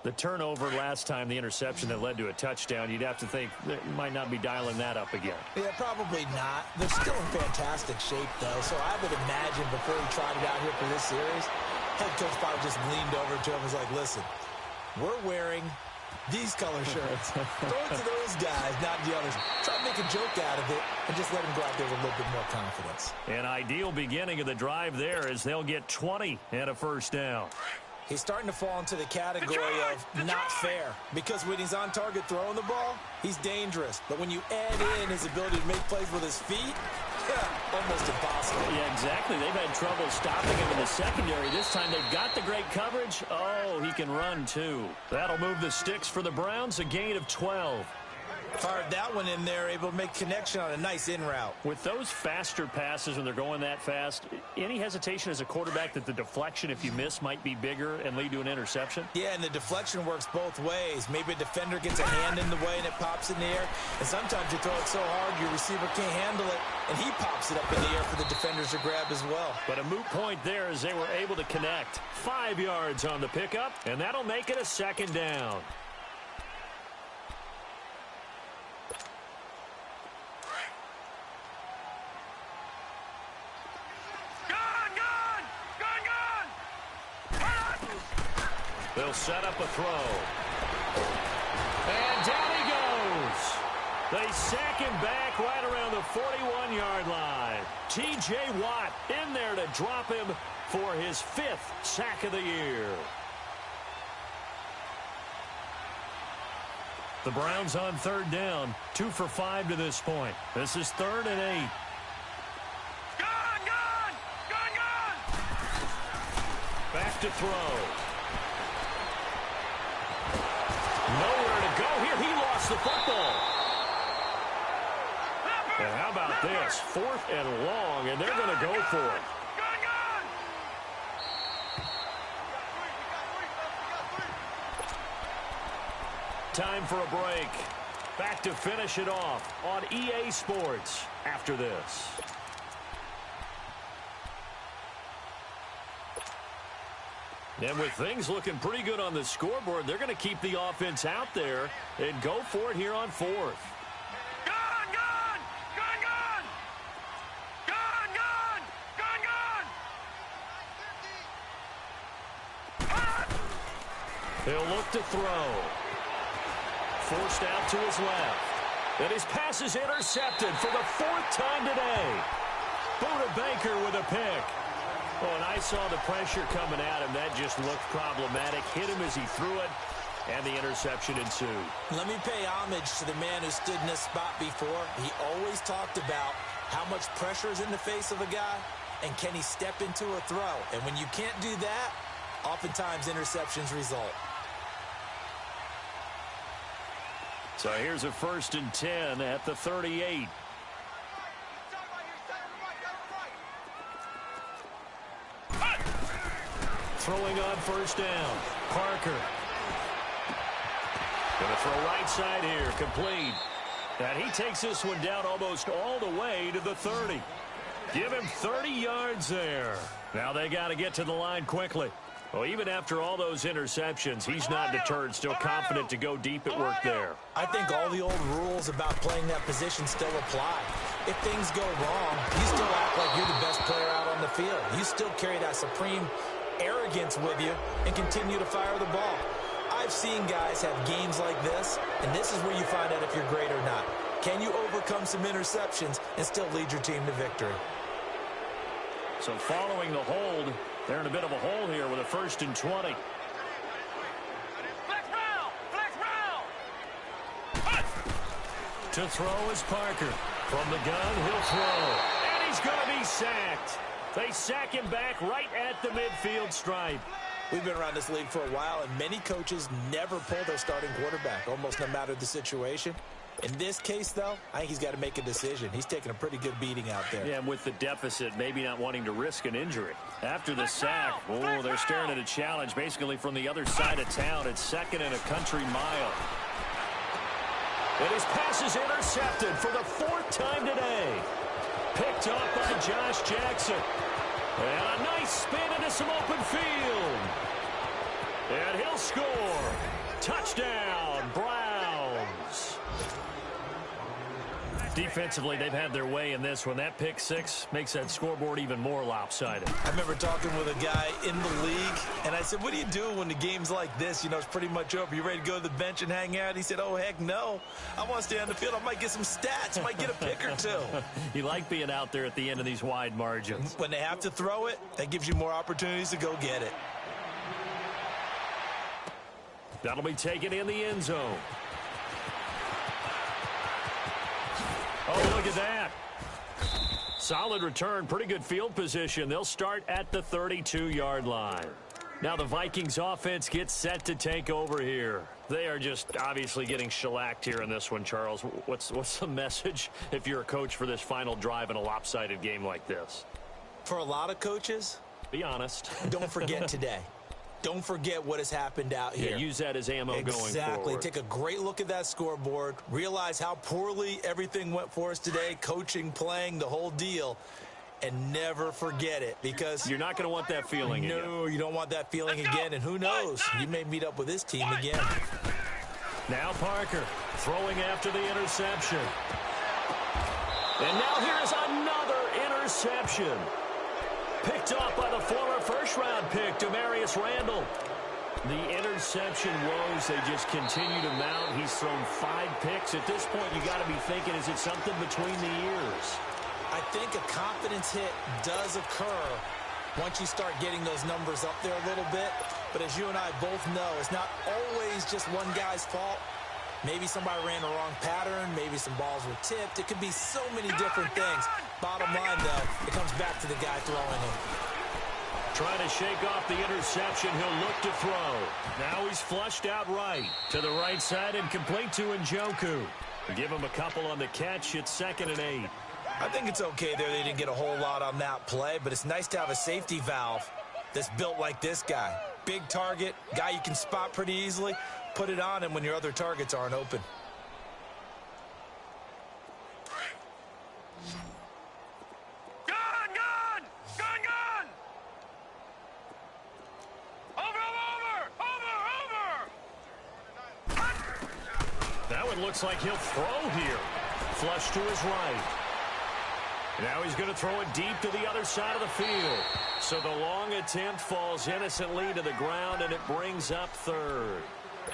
the turnover last time, the interception that led to a touchdown, you'd have to think they might not be dialing that up again. Yeah, probably not. They're still in fantastic shape, though, so I would imagine before he tried it out here for this series, head coach probably just leaned over to him and was like, listen, we're wearing these color shirts. Throw it to those guys, not the others. Try to make a joke out of it and just let them go out there with a little bit more confidence. An ideal beginning of the drive there as they'll get 20 and a 1st down. He's starting to fall into the category of not fair because when he's on target throwing the ball, he's dangerous. But when you add in his ability to make plays with his feet, almost impossible. Yeah, exactly. They've had trouble stopping him in the secondary. This time they've got the great coverage. Oh, he can run too. That'll move the sticks for the Browns, a gain of 12. Fired that one in there, able to make connection on a nice in route. With those faster passes when they're going that fast, any hesitation as a quarterback that the deflection, if you miss, might be bigger and lead to an interception? Yeah, and the deflection works both ways. Maybe a defender gets a hand in the way and it pops in the air. And sometimes you throw it so hard your receiver can't handle it, and he pops it up in the air for the defenders to grab as well. But a moot point there as they were able to connect. 5 yards on the pickup, and that'll make it a 2nd down. They'll set up a throw. And down he goes. They sack him back right around the 41-yard line. T.J. Watt in there to drop him for his 5th sack of the year. The Browns on 3rd down, 2 for 5 to this point. This is 3rd and 8. Back to throw. Nowhere to go here. He lost the football. And how about this? 4th and long, and they're going to go for it. Time for a break. Back to finish it off on EA Sports after this. And with things looking pretty good on the scoreboard, they're going to keep the offense out there and go for it here on 4th. He'll look to throw. Forced out to his left. And his pass is intercepted for the 4th time today. Buda Baker with a pick. Oh, and I saw the pressure coming at him. That just looked problematic. Hit him as he threw it, and the interception ensued. Let me pay homage to the man who stood in this spot before. He always talked about how much pressure is in the face of a guy, and can he step into a throw. And when you can't do that, oftentimes interceptions result. So here's a 1st and 10 at the 38. Throwing on 1st down. Parker. Going to throw right side here. Complete. And he takes this one down almost all the way to the 30. Give him 30 yards there. Now they got to get to the line quickly. Well, even after all those interceptions, he's not deterred, still confident to go deep at work there. I think all the old rules about playing that position still apply. If things go wrong, you still act like you're the best player out on the field. You still carry that supreme arrogance with you and continue to fire the ball. I've seen guys have games like this, and this is where you find out if you're great or not. Can you overcome some interceptions and still lead your team to victory? So following the hold, they're in a bit of a hole here with a 1st and 20. To throw is Parker. From the gun, he'll throw. And he's going to be sacked. They sack him back right at the midfield stripe. We've been around this league for a while, and many coaches never pull their starting quarterback, almost no matter the situation. In this case, though, I think he's got to make a decision. He's taking a pretty good beating out there. Yeah, and with the deficit, maybe not wanting to risk an injury. After the sack, oh, they're staring at a challenge basically from the other side of town. It's 2nd and a country mile. And his pass is intercepted for the 4th time today. Picked off by Josh Jackson. And a nice spin into some open field. And he'll score. Touchdown, Browns. Defensively, they've had their way in this one. That pick 6 makes that scoreboard even more lopsided. I remember talking with a guy in the league, and I said, what do you do when the game's like this? You know, it's pretty much over. You ready to go to the bench and hang out? He said, oh, heck no. I want to stay on the field. I might get some stats. Might get a pick or 2. You like being out there at the end of these wide margins. When they have to throw it, that gives you more opportunities to go get it. That'll be taken in the end zone. Oh, look at that. Solid return, pretty good field position. They'll start at the 32-yard line. Now the Vikings offense gets set to take over here. They are just obviously getting shellacked here in this one, Charles. What's the message if you're a coach for this final drive in a lopsided game like this? For a lot of coaches, be honest. Don't forget today. Don't forget what has happened out here. Yeah, use that as ammo going forward. Exactly. Take a great look at that scoreboard. Realize how poorly everything went for us today. Coaching, playing, the whole deal. And never forget it, because you're not going to want that feeling again. No, you don't want that feeling again. And who knows? You may meet up with this team again. Now Parker throwing after the interception. And now here's another interception. Picked off by the former first-round pick, Demarius Randall. The interception woes, they just continue to mount. He's thrown 5 picks. At this point, you got to be thinking, is it something between the ears? I think a confidence hit does occur once you start getting those numbers up there a little bit. But as you and I both know, it's not always just one guy's fault. Maybe somebody ran the wrong pattern. Maybe some balls were tipped. It could be so many different things. Bottom line, though, it comes back to the guy throwing it. Trying to shake off the interception. He'll look to throw. Now he's flushed out right. To the right side and complete to Njoku. Give him a couple on the catch. It's 2nd and 8. I think it's okay there. They didn't get a whole lot on that play, but it's nice to have a safety valve that's built like this guy. Big target, guy you can spot pretty easily. Put it on him when your other targets aren't open. Gun, gun! Gun, gun! Over! That one looks like he'll throw here. Flush to his right. Now he's going to throw it deep to the other side of the field. So the long attempt falls innocently to the ground, and it brings up 3rd.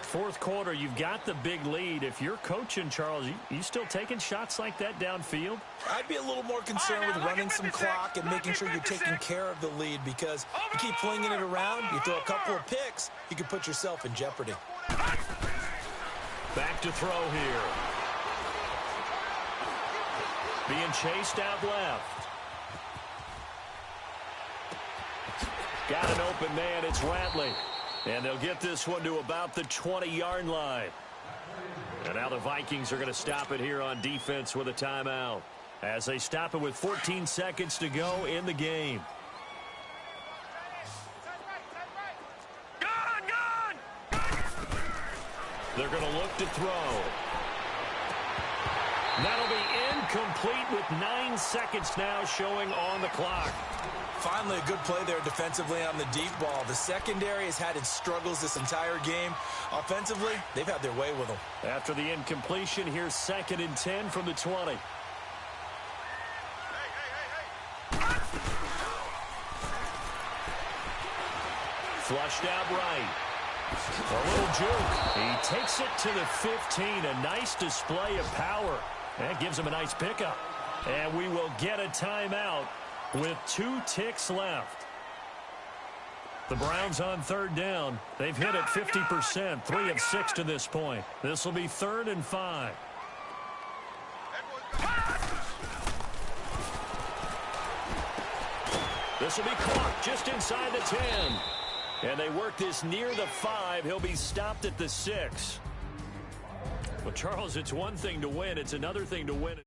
4th quarter, you've got the big lead. If you're coaching, Charles, you still taking shots like that downfield? I'd be a little more concerned with running some clock and making sure you're taking care of the lead, because you keep flinging it around, you throw a couple of picks, you can put yourself in jeopardy. Back to throw here. Being chased out left. Got an open man. It's Ratley. And they'll get this one to about the 20-yard line. And now the Vikings are going to stop it here on defense with a timeout, as they stop it with 14 seconds to go in the game. They're going to look to throw. That'll be incomplete with 9 seconds now showing on the clock. Finally, a good play there defensively on the deep ball. The secondary has had its struggles this entire game. Offensively, they've had their way with them. After the incompletion, here's 2nd and 10 from the 20. Flushed out right. A little juke. He takes it to the 15. A nice display of power. That gives him a nice pickup. And we will get a timeout with 2 ticks left. The Browns on 3rd down. They've hit it 50%, 3 of 6 to this point. This will be 3rd and 5. This will be caught just inside the 10. And they work this near the 5. He'll be stopped at the 6. Well, Charles, it's one thing to win. It's another thing to win.